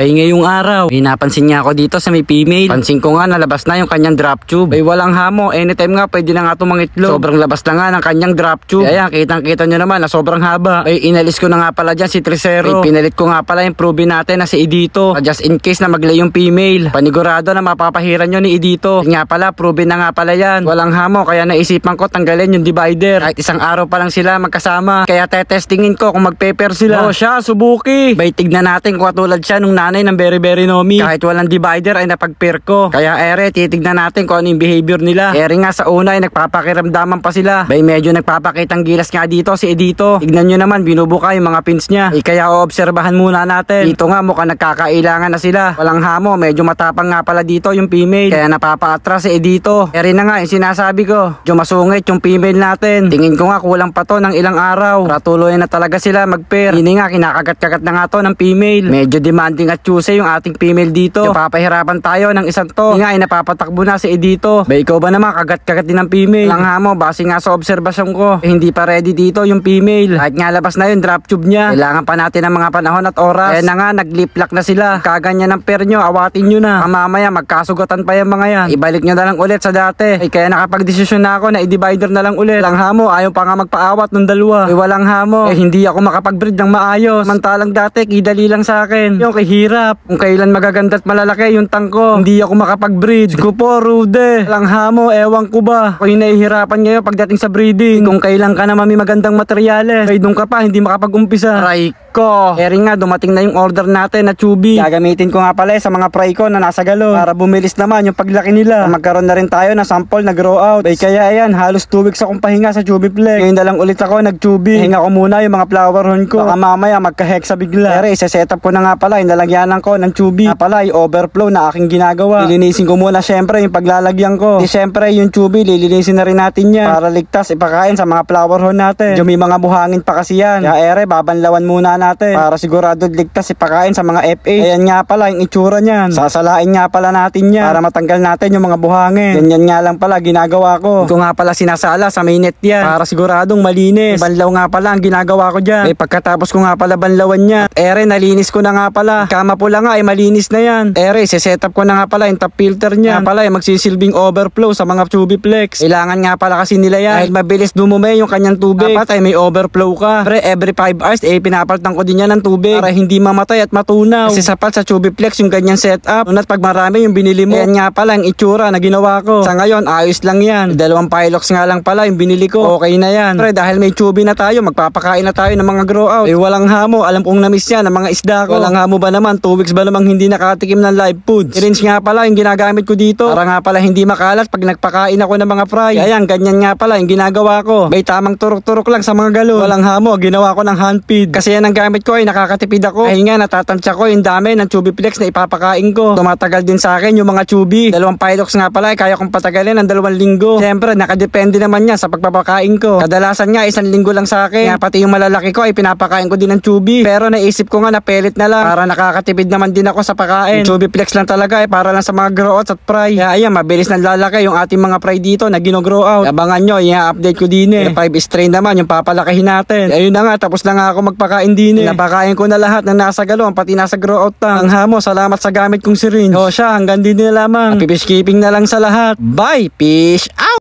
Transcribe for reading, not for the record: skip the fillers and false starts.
Ay ngayong araw, may napansin niya ako dito sa may female. Pansin ko nga nalabas na yung kanyang drop tube. Ay walang hamo, anytime nga pwede na nga tumangitlog. Sobrang labas na nga ng kanyang drop tube. Kaya kitang kita nyo naman na sobrang haba. Ay inalis ko na nga pala dyan si Tresero. Ay pinalit ko nga pala yung probe natin na si Edito. Just in case na maglay yung female. Panigurado na mapapahiran nyo ni Edito. Nga pala, probe na nga pala yan. Walang hamo, kaya naisipan ko tanggalin yung divider. Kahit isang araw pa lang sila magkasama. Kaya tetestingin ko kung magpaper sila. Oh siya, subuki. Bay tignan natin kung katulad siya nung nanay ng Very Nomi. Kahit walang divider ay napag-pair ko. Kaya ere, titignan natin kung ano yung behavior nila. Ere nga sa una ay nagpapakiramdaman pa sila. Bay medyo nagpapakitang gilas nga dito si Edito. Tignan nyo naman, binubuka yung mga pins niya. Kaya oobserbahan muna natin. Dito nga mukhang nagkakailangan na sila. Walang hamo, medyo matapang nga pala dito yung female. Kaya napapaatras si Edito. Ere na nga yung sinasabi ko. Medyo masungit yung female natin. Tingin ko nga kulang pa to ng ilang araw. Para tuloy na talaga sila mag-pair. Hindi nga kinakagat-kagat na nga to ng female. Medyo demanding at choosy yung ating female dito. Papahirapan tayo ng isang to. Nga ay napapatakbo na si Edito. Ba ikaw ba naman kagat-kagat din ng female? Lang hamo, base nga sa obserbasyon ko. Hindi pa ready dito yung female. Kahit nga labas na yung drop tube niya. Kailangan pa natin ng mga panahon at oras. Kaya na nga nag-lip lock na sila. Kaganyan ng pair nyo, awatin nyo na. Mamaya magkasugatan pa yung mga yan. Ibalik nyo na lang ulit sa dati. Kaya nakapag-desisyon na ako na i-divider na lang ulit. Lang hamo, ayaw pa nga magpaawat ng dalawa. Walang hamo. Hindi ako makapag-breed ng maayos. Mantalang dati, kidali lang sa akin. Yung kahirap. Kung kailan magaganda at malalaki yung tangko. Hindi ako makapag-breed. Sigo po, rude. Lang hamo, ewan ko ba. Kung hinahihirapan ngayon pagdating sa breeding. Kung kailan ka na mami magandang materyales. Kaya doon ka pa, hindi makapag-umpisa. Aray ko. Kaya nga, dumating na yung order natin na chubby. Gagamitin ko nga pala sa mga fry ko na nasa galon. Para bumilis naman yung paglaki nila. Magkaroon na rin tayo ng sample na grow out. Kaya ayan, halos 2 weeks akong pahinga sa chubby flex. Ngayon na lang ulit ako nag-chubby. Hinga ko muna yung mga flower horn ko. Baka mamaya magka-hexa bigla. Pero isa-setup ko na nga pala, inalagyanan ko ng chubby. Nga pala, yung overflow na aking ginagawa. Lilinisin ko muna syempre yung paglalagyan ko. Syempre yung chubby, lilinisin na rin natin yan. Para ligtas ipakain sa mga flower horn natin. Yung may mga buhangin pa kasi yan. Kaya ere, babanlawan muna natin. Para sigurado ligtas ipakain sa mga FA. Ayan nga pala yung itsura niyan. Sasalain nga pala natin yan. Para matanggal natin yung mga buhangin. Ganyan nga lang pala ginagawa ko. Ito nga pala sinasala sa may net yan. Para siguradong malinis. Banlaw nga pala ang ginagawa ko dyan. Pagkatapos ko nga pala banlawan niya. Ere, nalinis ko na nga pala. Kama pula nga ay malinis na yan. Ere, setup ko na nga pala yung top filter niya. Nga pala ay magsisilbing overflow sa mga tubig flex. Kailangan nga pala kasi nila yan. Dahil mabilis dumume yung kanyang tubig. Dapat ay may overflow ka. Pre, every 5 hours pinapaltan ko din yan ng tubig. Para hindi mamatay at matunaw. Kasi sapat sa tubig flex yung ganyang setup. Ngunit pag marami yung binili mo. Ayan nga pala yung itsura na ginawa ko. Sa ngayon, ayos lang yan. 2 Pilox nga lang pala yung binili ko. Okay na yan. Pre, dahil may chubby na tayo, magpapakain na tayo ng mga grow out. Walang hamo. Alam kong namiss yan ng mga isda ko. Walang hamo ba naman? 2 weeks ba namang hindi nakatikim ng live foods? Rinse nga pala yung ginagamit ko dito. Para nga pala hindi makalat pag nagpakain ako ng mga fry. Ayan, ganyan nga pala yung ginagawa ko. May tamang turok-turok lang sa mga galon. Walang hamo. Ginawa ko ng hand feed. Kasi yan ang gamit ko ay nakakatipid ako. Ay nga, natatansya ko yung dami ng chubby flex na ipapakain ko. Tumatagal din sa akin yung mga chubby. 2 Pilox nga pala ay kaya kong patagalin ng 2 linggo. Siyempre, nakadepende naman yan sa pagpapakain ko. Kadalasan nga, 1 linggo lang sa akin. Kaya pati yung malalaki ko ay pinapakain ko din ng chubby. Pero naisip ko nga na pellet na lang. Para nakakatipid naman din ako sa pakain. Yung chubby flex lang talaga para lang sa mga grow outs at fry. Kaya ayan, mabilis na lalaki yung ating mga fry dito na gino-grow out. Abangan nyo, i-update ko din eh. 5 strain naman yung papalakihin natin. Ayun na nga, tapos na nga ako magpakain din eh. Napakain ko na lahat ng nasa galon, pati nasa grow out tank. Ang hamo, salamat sa gamit kong syringe. O siya, hanggang din na lamang. Happy fish keeping na lang sa lahat. Bye! Fish out!